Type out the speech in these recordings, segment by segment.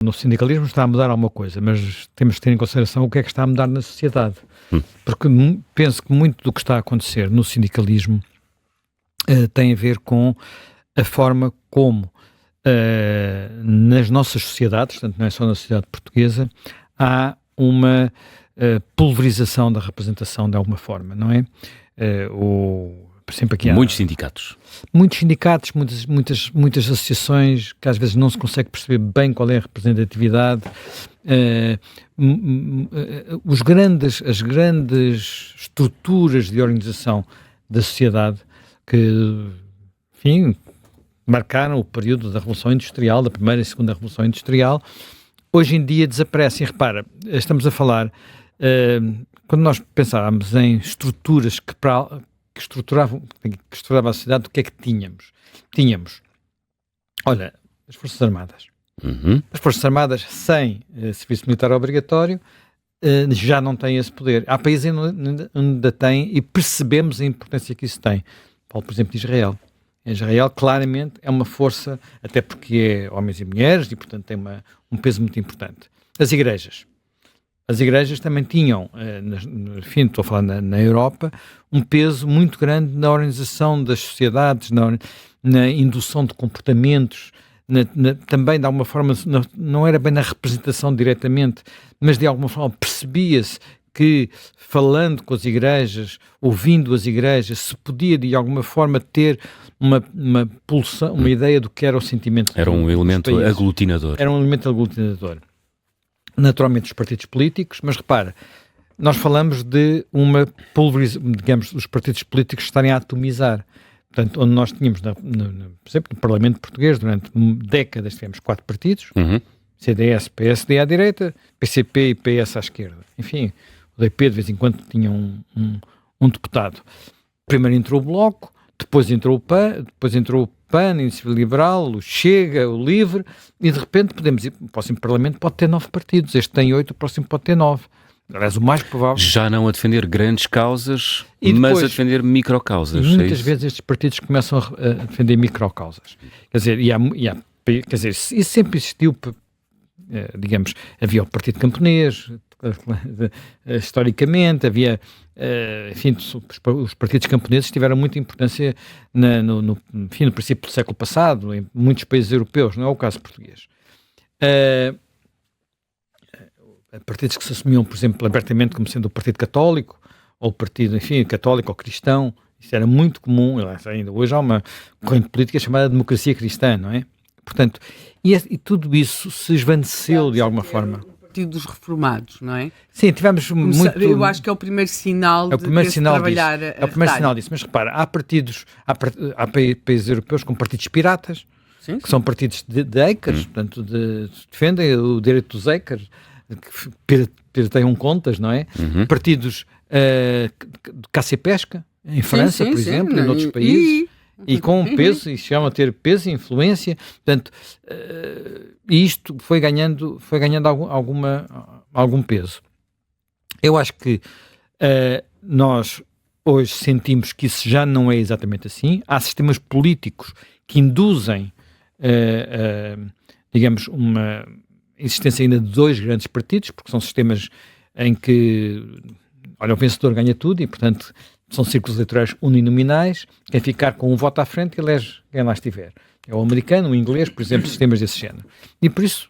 no sindicalismo está a mudar alguma coisa, mas temos que ter em consideração o que é que está a mudar na sociedade. Porque penso que muito do que está a acontecer no sindicalismo tem a ver com a forma como nas nossas sociedades, portanto não é só na sociedade portuguesa, há uma pulverização da representação de alguma forma, não é? Por exemplo, aqui há Muitos sindicatos. muitos sindicatos, muitas associações que às vezes não se consegue perceber bem qual é a representatividade. As grandes estruturas de organização da sociedade que, enfim, marcaram o período da Revolução Industrial, da Primeira e Segunda Revolução Industrial, hoje em dia desaparecem. Repara, estamos a falar, quando nós pensávamos em estruturas que estruturavam a sociedade, o que é que tínhamos? Tínhamos, olha, as Forças Armadas. As Forças Armadas sem serviço militar obrigatório já não têm esse poder. Há países onde ainda têm e percebemos a importância que isso tem. Falo, por exemplo, de Israel. Israel, claramente, é uma força, até porque é homens e mulheres, e, portanto, tem um peso muito importante. As igrejas. As igrejas também tinham, enfim, estou a falar na Europa, um peso muito grande na organização das sociedades, na indução de comportamentos, também, de alguma forma, não era bem na representação diretamente, mas, de alguma forma, percebia-se que, falando com as igrejas, ouvindo as igrejas, se podia, de alguma forma, ter uma pulsão, uma ideia do que era o sentimento. Era um elemento aglutinador. Era um elemento aglutinador. Naturalmente, os partidos políticos, mas repara, nós falamos de uma pulverização, digamos, os partidos políticos estarem a atomizar. Portanto, onde nós tínhamos, por exemplo, no Parlamento Português, durante décadas, tivemos 4 partidos, CDS, PSD à direita, PCP e PS à esquerda. Enfim, o DP de vez em quando tinha um deputado. Primeiro entrou o Bloco, depois entrou o PAN, a Iniciativa Liberal, o Chega, o Livre, e de repente podemos ir, o próximo Parlamento pode ter 9 partidos, este tem 8, o próximo pode ter 9. Aliás, o mais provável... Já não a defender grandes causas, mas a defender microcausas. Muitas vezes estes partidos começam a defender microcausas. Quer dizer, isso sempre existiu, digamos, havia o Partido Camponês, historicamente, havia, enfim, os partidos camponeses tiveram muita importância no princípio do século passado, em muitos países europeus, não é o caso português. Partidos que se assumiam, por exemplo, abertamente como sendo o Partido Católico, ou o Partido, enfim, Católico ou Cristão, isso era muito comum, ainda hoje há uma corrente política chamada Democracia Cristã, não é? Portanto, e tudo isso se esvaneceu de alguma forma. Partido dos Reformados, não é? Sim, tivemos muito... Eu acho que é o primeiro sinal é o primeiro sinal trabalhar disso. É o primeiro sinal disso. Mas repara, há países europeus com partidos piratas, que são partidos de hackers, portanto, defendem o direito dos hackers, que pirateiam contas, não é? Partidos de caça e pesca, em França, por exemplo, em outros países. E com peso, e chegam a ter peso e influência, portanto, e isto foi ganhando algum peso. Eu acho que nós hoje sentimos que isso já não é exatamente assim. Há sistemas políticos que induzem, digamos, uma existência ainda de 2 grandes partidos, porque são sistemas em que, olha, o vencedor ganha tudo e, portanto, são círculos eleitorais uninominais, quem ficar com um voto à frente elege quem lá estiver. É o americano, o inglês, por exemplo, sistemas desse género. E por isso,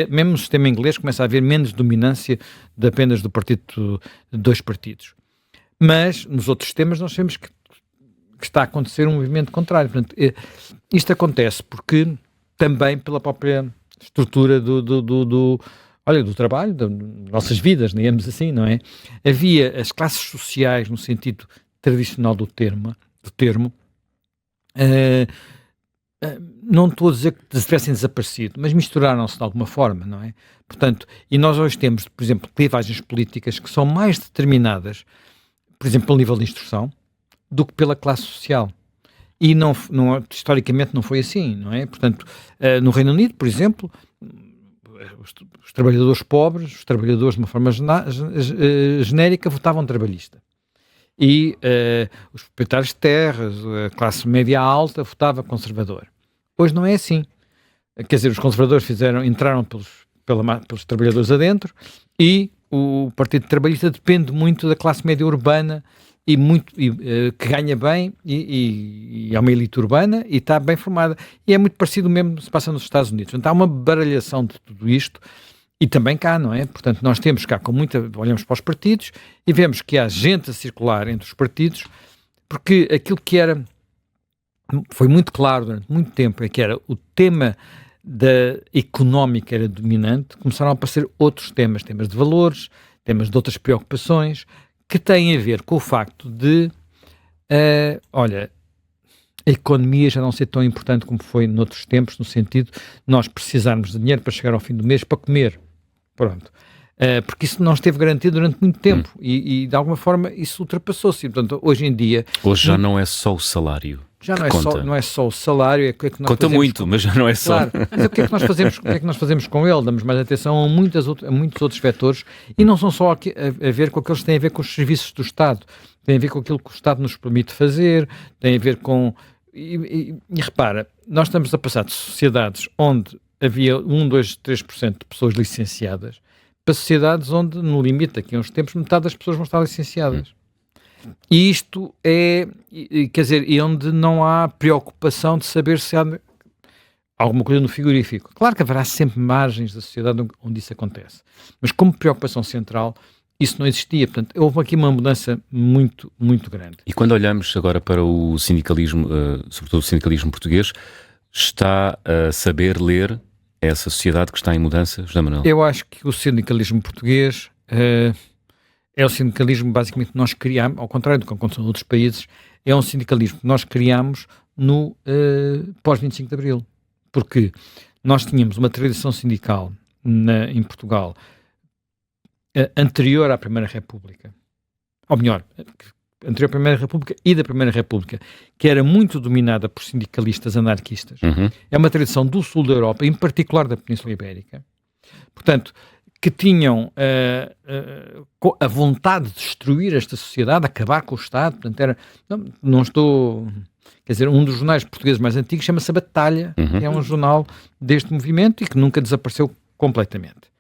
mesmo no sistema inglês, começa a haver menos dominância apenas do partido, de 2 partidos. Mas, nos outros sistemas, nós sabemos que está a acontecer um movimento contrário. Portanto, isto acontece porque, também pela própria estrutura do trabalho, das nossas vidas, digamos assim, não é? Havia as classes sociais, no sentido tradicional do termo, não estou a dizer que tivessem desaparecido, mas misturaram-se de alguma forma, não é? Portanto, e nós hoje temos, por exemplo, clivagens políticas que são mais determinadas, por exemplo, pelo nível de instrução, do que pela classe social. E historicamente não foi assim, não é? Portanto, no Reino Unido, por exemplo, os trabalhadores pobres, os trabalhadores de uma forma genérica, votavam trabalhista. E os proprietários de terras, a classe média alta, votava conservador. Hoje não é assim. quer dizer, os conservadores entraram pelos trabalhadores adentro, e o Partido Trabalhista depende muito da classe média urbana, que ganha bem, e é uma elite urbana e está bem formada. E é muito parecido mesmo que se passa nos Estados Unidos. Então há uma baralhação de tudo isto, e também cá, não é? Portanto, nós temos cá olhamos para os partidos e vemos que há gente a circular entre os partidos, porque aquilo que foi muito claro durante muito tempo, é que era o tema da económica era dominante. Começaram a aparecer outros temas de valores, temas de outras preocupações, que têm a ver com o facto de, olha, a economia já não ser tão importante como foi noutros tempos, no sentido de nós precisarmos de dinheiro para chegar ao fim do mês para comer. Pronto. Porque isso não esteve garantido durante muito tempo, e de alguma forma isso ultrapassou-se. Portanto, hoje em dia... Hoje já não é só o salário. Já não é só o salário, é que nós conta muito, mas já não é só. Claro, mas o que é que nós fazemos com ele? Damos mais atenção a muitos outros vetores, e não são só a ver com aqueles que têm a ver com os serviços do Estado, tem a ver com aquilo que o Estado nos permite fazer, tem a ver com... E repara, nós estamos a passar de sociedades onde havia 1, 2, 3% de pessoas licenciadas para sociedades onde, no limite, daqui a uns tempos, metade das pessoas vão estar licenciadas. E isto quer dizer, onde não há preocupação de saber se há alguma coisa no frigorífico. Claro que haverá sempre margens da sociedade onde isso acontece, mas como preocupação central, isso não existia. Portanto, houve aqui uma mudança muito, muito grande. E quando olhamos agora para o sindicalismo, sobretudo o sindicalismo português, está a saber ler essa sociedade que está em mudança, José Manuel? Eu acho que o sindicalismo português... é o sindicalismo, basicamente, que nós criámos, ao contrário do que aconteceu em outros países, é um sindicalismo que nós criámos no pós-25 de Abril. Porque nós tínhamos uma tradição sindical em Portugal anterior à Primeira República, ou melhor, anterior à Primeira República e da Primeira República, que era muito dominada por sindicalistas anarquistas. É uma tradição do sul da Europa, em particular da Península Ibérica. Portanto, que tinham a vontade de destruir esta sociedade, acabar com o Estado. Portanto, quer dizer, um dos jornais portugueses mais antigos chama-se A Batalha, que é um jornal deste movimento e que nunca desapareceu completamente.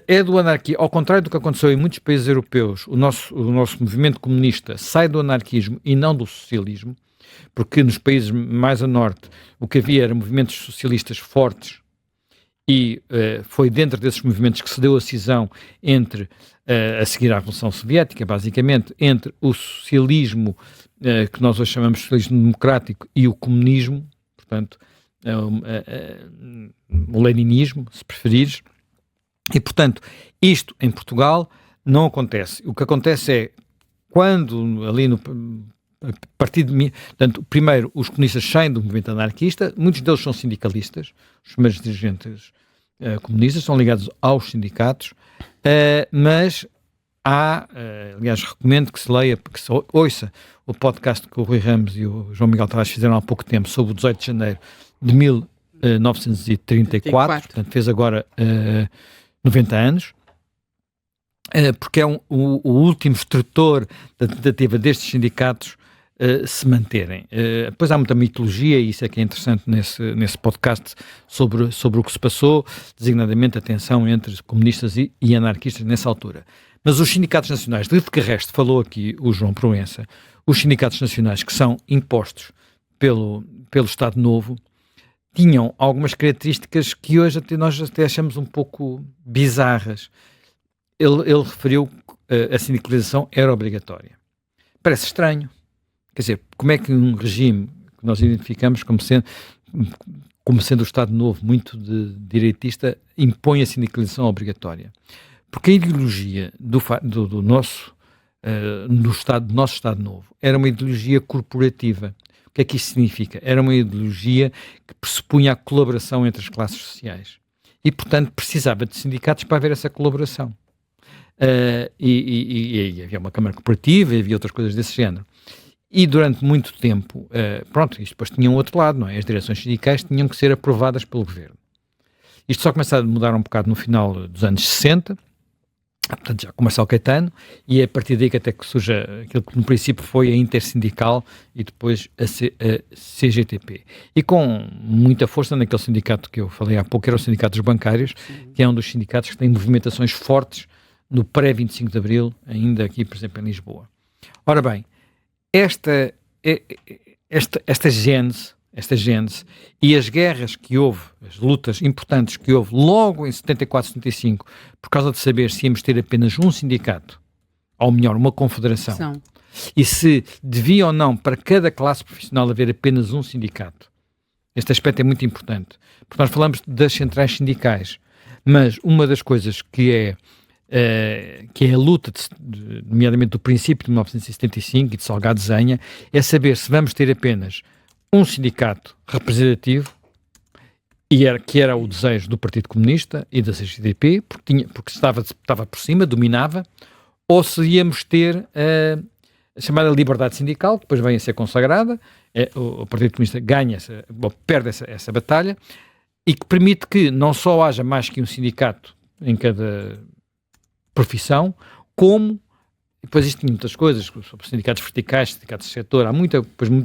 É do anarquismo, ao contrário do que aconteceu em muitos países europeus, o nosso movimento comunista sai do anarquismo e não do socialismo, porque nos países mais a norte o que havia eram movimentos socialistas fortes, e foi dentro desses movimentos que se deu a cisão entre, a seguir à Revolução Soviética, basicamente, entre o socialismo, que nós hoje chamamos de socialismo democrático, e o comunismo, portanto, o leninismo, se preferires. E, portanto, isto em Portugal não acontece. O que acontece é, quando ali no partido, portanto, primeiro os comunistas saem do movimento anarquista, muitos deles são sindicalistas, os primeiros dirigentes comunistas são ligados aos sindicatos, mas há, aliás, recomendo que se leia, que se ouça o podcast que o Rui Ramos e o João Miguel Tavares fizeram há pouco tempo sobre o 18 de janeiro de 1934, portanto fez agora 90 anos, porque é o último extrator da tentativa destes sindicatos se manterem. Depois há muita mitologia, e isso é que é interessante nesse podcast, sobre o que se passou, designadamente a tensão entre comunistas e anarquistas nessa altura. Mas os sindicatos nacionais, de que resto falou aqui o João Proença, os sindicatos nacionais que são impostos pelo Estado Novo, tinham algumas características que hoje nós até achamos um pouco bizarras. Ele referiu a sindicalização era obrigatória. Parece estranho. Quer dizer, como é que um regime que nós identificamos como sendo o Estado Novo muito direitista impõe a sindicalização obrigatória? Porque a ideologia do nosso Estado Novo era uma ideologia corporativa. O que é que isso significa? Era uma ideologia que pressupunha a colaboração entre as classes sociais. E, portanto, precisava de sindicatos para haver essa colaboração. E havia uma Câmara Cooperativa e havia outras coisas desse género. E durante muito tempo, isto depois tinha um outro lado, não é? As direções sindicais tinham que ser aprovadas pelo Governo. Isto só começa a mudar um bocado no final dos anos 60, portanto já com Marcelo Caetano, e é a partir daí que até que surge aquilo que no princípio foi a Intersindical e depois a CGTP. E com muita força naquele sindicato que eu falei há pouco, que era o Sindicato dos Bancários, que é um dos sindicatos que tem movimentações fortes no pré-25 de Abril, ainda aqui, por exemplo, em Lisboa. Ora bem, esta gênese e as guerras que houve, as lutas importantes que houve logo em 74, 75, por causa de saber se íamos ter apenas um sindicato, ou melhor, uma confederação, e se devia ou não para cada classe profissional haver apenas um sindicato. Este aspecto é muito importante, porque nós falamos das centrais sindicais, mas uma das coisas que é a luta, nomeadamente do princípio de 1975 e de Salgado Zenha, é saber se vamos ter apenas um sindicato representativo, que era o desejo do Partido Comunista e da CGTP, porque estava por cima, dominava, ou se íamos ter a chamada liberdade sindical, que depois vem a ser consagrada, o Partido Comunista perde essa batalha, e que permite que não só haja mais que um sindicato em cada profissão, como depois existem muitas coisas, sobre sindicatos verticais, sindicatos de setor, há muita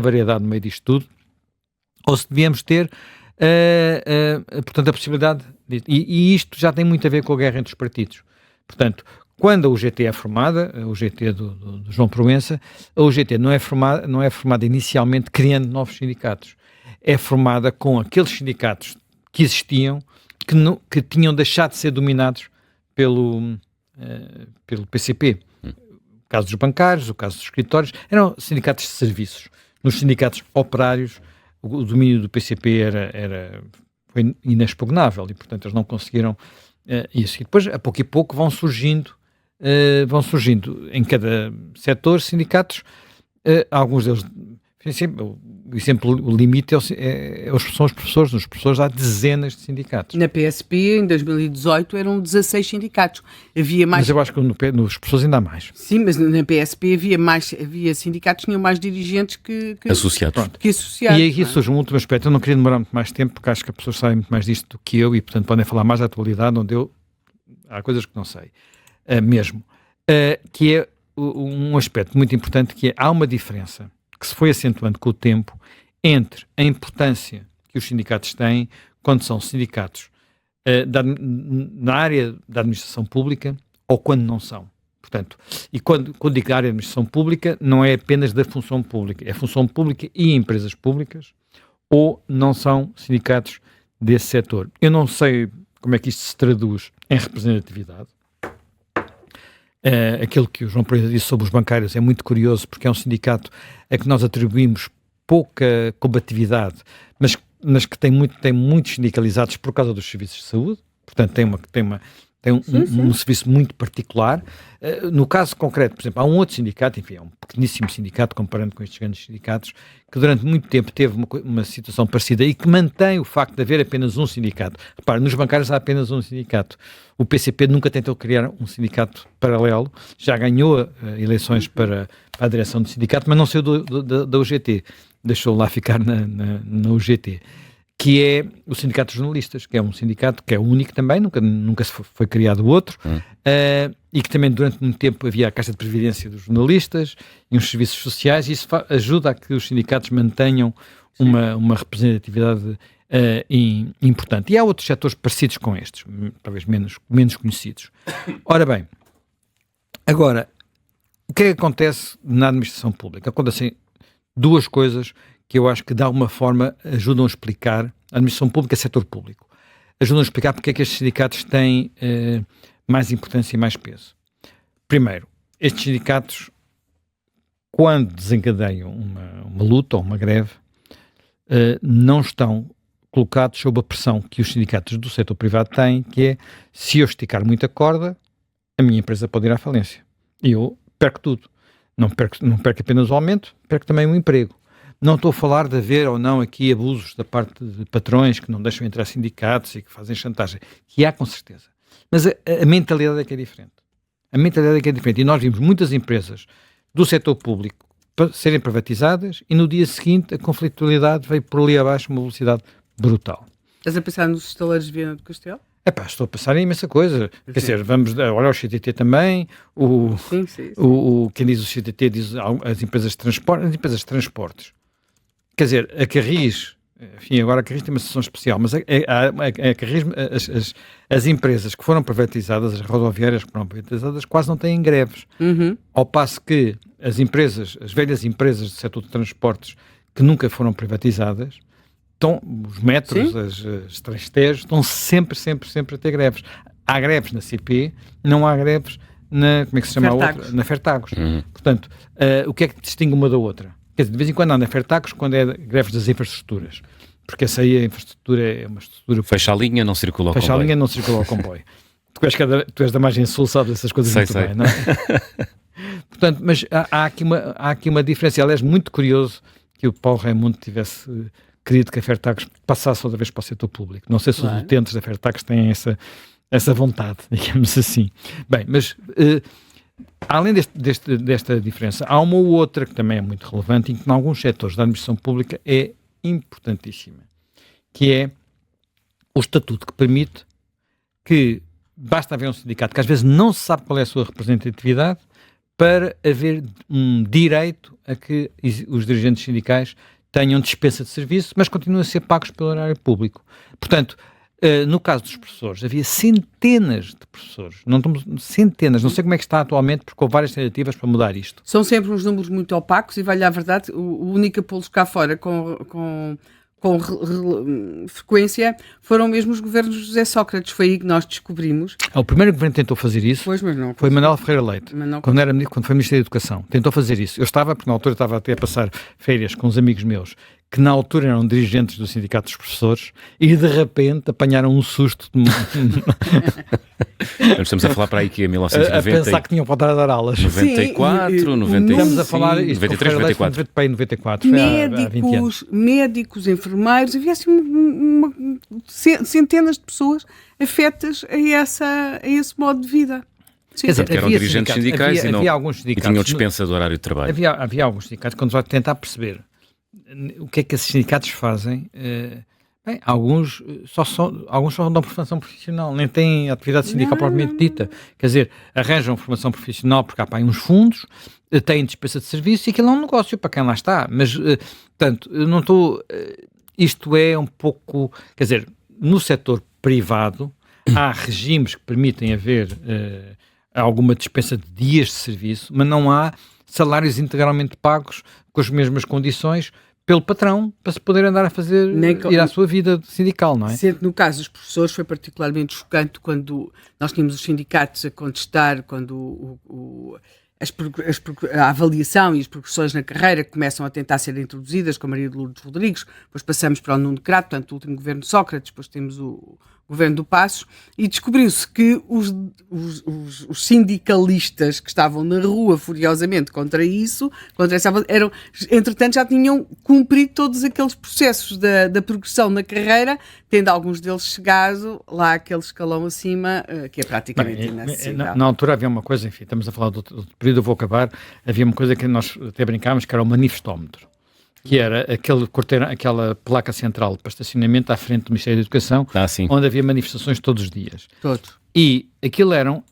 variedade no meio disto tudo, ou se devíamos ter, portanto, a possibilidade e isto já tem muito a ver com a guerra entre os partidos. Portanto, quando a UGT é formada, a UGT do João Proença, a UGT não é formada inicialmente criando novos sindicatos, é formada com aqueles sindicatos que existiam, que tinham deixado de ser dominados pelo PCP. O caso dos bancários, o caso dos escritórios, eram sindicatos de serviços. Nos sindicatos operários, o domínio do PCP foi inexpugnável e, portanto, eles não conseguiram isso. E depois, a pouco e pouco, vão surgindo em cada setor sindicatos, alguns deles, o limite são os professores. Nos professores há dezenas de sindicatos. Na PSP, em 2018, eram 16 sindicatos. Havia mais... Mas eu acho que nos professores ainda há mais. Sim, mas na PSP havia sindicatos que tinham mais dirigentes que associados. Que associados. E aqui surge um último aspecto. Eu não queria demorar muito mais tempo, porque acho que as pessoas sabem muito mais disto do que eu e, portanto, podem falar mais da atualidade, onde há coisas que não sei mesmo. Que é um aspecto muito importante, que há uma diferença que se foi acentuando com o tempo entre a importância que os sindicatos têm quando são sindicatos na área da administração pública ou quando não são. Portanto, e quando digo área da administração pública, não é apenas da função pública, é função pública e empresas públicas, ou não são sindicatos desse setor. Eu não sei como é que isto se traduz em representatividade. Aquilo que o João Pereira disse sobre os bancários é muito curioso, porque é um sindicato a que nós atribuímos pouca combatividade, mas que tem muitos sindicalizados por causa dos serviços de saúde, portanto tem um serviço muito particular. No caso concreto, por exemplo, há um outro sindicato, enfim, é um pequeníssimo sindicato comparando com estes grandes sindicatos, que durante muito tempo teve uma situação parecida e que mantém o facto de haver apenas um sindicato. Repare, nos bancários há apenas um sindicato. O PCP nunca tentou criar um sindicato paralelo, já ganhou eleições para a direção do sindicato, mas não saiu da UGT, deixou lá ficar na UGT. Que é o Sindicato dos Jornalistas, que é um sindicato que é único também, nunca foi criado outro, e que também durante muito tempo havia a Caixa de Previdência dos Jornalistas e uns serviços sociais, e isso ajuda a que os sindicatos mantenham uma representatividade importante. E há outros setores parecidos com estes, talvez menos conhecidos. Ora bem, agora, o que é que acontece na administração pública? Acontecem duas coisas que eu acho que de alguma forma ajudam a explicar, a administração pública é setor público, ajudam a explicar porque é que estes sindicatos têm mais importância e mais peso. Primeiro, estes sindicatos, quando desencadeiam uma luta ou uma greve, não estão colocados sob a pressão que os sindicatos do setor privado têm, que é, se eu esticar muito a corda, a minha empresa pode ir à falência. E eu perco tudo. Não perco apenas o aumento, perco também o emprego. Não estou a falar de haver ou não aqui abusos da parte de patrões que não deixam entrar sindicatos e que fazem chantagem, que há com certeza. Mas a mentalidade é que é diferente. A mentalidade é que é diferente. E nós vimos muitas empresas do setor público serem privatizadas e no dia seguinte a conflitualidade veio por ali abaixo uma velocidade brutal. Estás a pensar nos estaleiros de Viana do Castelo? Estou a pensar em imensa coisa. Quer dizer, vamos olhar o CTT também, Sim. quem diz o CTT diz as empresas de transportes. Quer dizer, a Carris, enfim, agora a Carris tem uma situação especial, mas a Carris, as empresas que foram privatizadas, as rodoviárias que foram privatizadas, quase não têm greves. Ao passo que as velhas empresas do setor de transportes que nunca foram privatizadas, os metros, as Trans-TEs, estão sempre a ter greves. Há greves na CP, não há greves como é que se chama Fertagos. a outra? Na Fertagos. Portanto, o que é que distingue uma da outra? Quer dizer, de vez em quando há na Fertagos, quando é greves das infraestruturas. Porque essa aí, a infraestrutura é uma estrutura... Fecha a linha, não circula o comboio. Fecha a linha, não circula o comboio. Tu és da margem sul, sabes essas coisas muito bem, não é? Portanto, mas há aqui uma diferença. Aliás, muito curioso que o Paulo Raimundo tivesse querido que a Fertagos passasse outra vez para o setor público. Não sei se os utentes da Fertagos têm essa vontade, digamos assim. Bem, mas além desta diferença, há uma ou outra que também é muito relevante e que em alguns setores da administração pública é importantíssima, que é o estatuto que permite que basta haver um sindicato que às vezes não se sabe qual é a sua representatividade para haver um direito a que os dirigentes sindicais tenham dispensa de serviço, mas continuam a ser pagos pelo horário público. Portanto, no caso dos professores, havia centenas de professores, centenas, não sei como é que está atualmente, porque houve várias tentativas para mudar isto. São sempre uns números muito opacos e, vale a verdade, o único a pô-los cá fora com frequência foram mesmo os governos de José Sócrates. Foi aí que nós descobrimos. O primeiro governo que tentou fazer isso Mas não, foi Manuel Ferreira Leite, quando foi Ministro da Educação. Tentou fazer isso. Porque na altura estava até a passar férias com uns amigos meus, que na altura eram dirigentes do Sindicato dos Professores, e de repente apanharam um susto Estamos a falar para aí que é 1990. a pensar que tinham voltado a dar aulas. 94, 90, Estamos a falar 93, 94. 94. Médicos, enfermeiros, havia assim centenas de pessoas afetas a esse modo de vida. Quer dizer, eram dirigentes sindicais havia alguns e sindicatos, tinham dispensa do horário de trabalho. Havia alguns sindicatos, quando vai tentar perceber o que é que esses sindicatos fazem, alguns só dão formação profissional, nem têm atividade sindical propriamente dita. Quer dizer, arranjam formação profissional porque há para aí uns fundos, têm dispensa de serviço e aquilo é um negócio para quem lá está. Mas, portanto, eu não estou... isto é um pouco... Quer dizer, no setor privado há regimes que permitem haver alguma dispensa de dias de serviço, mas não há salários integralmente pagos com as mesmas condições pelo patrão, para se poder andar a fazer, ir à sua vida sindical, não é? Sendo no caso dos professores foi particularmente chocante quando nós tínhamos os sindicatos a contestar, quando a avaliação e as progressões na carreira começam a tentar ser introduzidas, com a Maria de Lourdes Rodrigues, depois passamos para o Nuno Crato, portanto o último governo de Sócrates, depois temos o governo do Passos, e descobriu-se que os sindicalistas que estavam na rua furiosamente contra essa entretanto já tinham cumprido todos aqueles processos da progressão na carreira, tendo alguns deles chegado lá àquele escalão acima, que é praticamente inacessível. Na altura havia uma coisa, enfim, estamos a falar do outro período, eu vou acabar, havia uma coisa que nós até brincámos, que era o manifestómetro, que era aquela placa central para estacionamento à frente do Ministério da Educação, onde havia manifestações todos os dias. E aquilo eram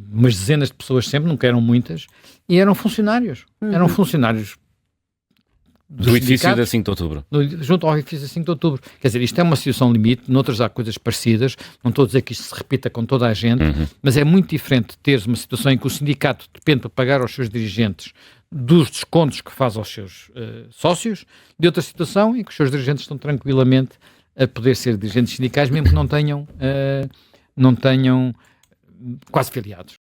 umas dezenas de pessoas sempre, nunca eram muitas, e eram funcionários. Eram funcionários do edifício da 5 de Outubro. Junto ao edifício da 5 de Outubro. Quer dizer, isto é uma situação limite, noutras há coisas parecidas, não estou a dizer que isto se repita com toda a gente, mas é muito diferente teres uma situação em que o sindicato depende para pagar aos seus dirigentes dos descontos que faz aos seus sócios, de outra situação em que os seus dirigentes estão tranquilamente a poder ser dirigentes sindicais, mesmo que não tenham quase filiados.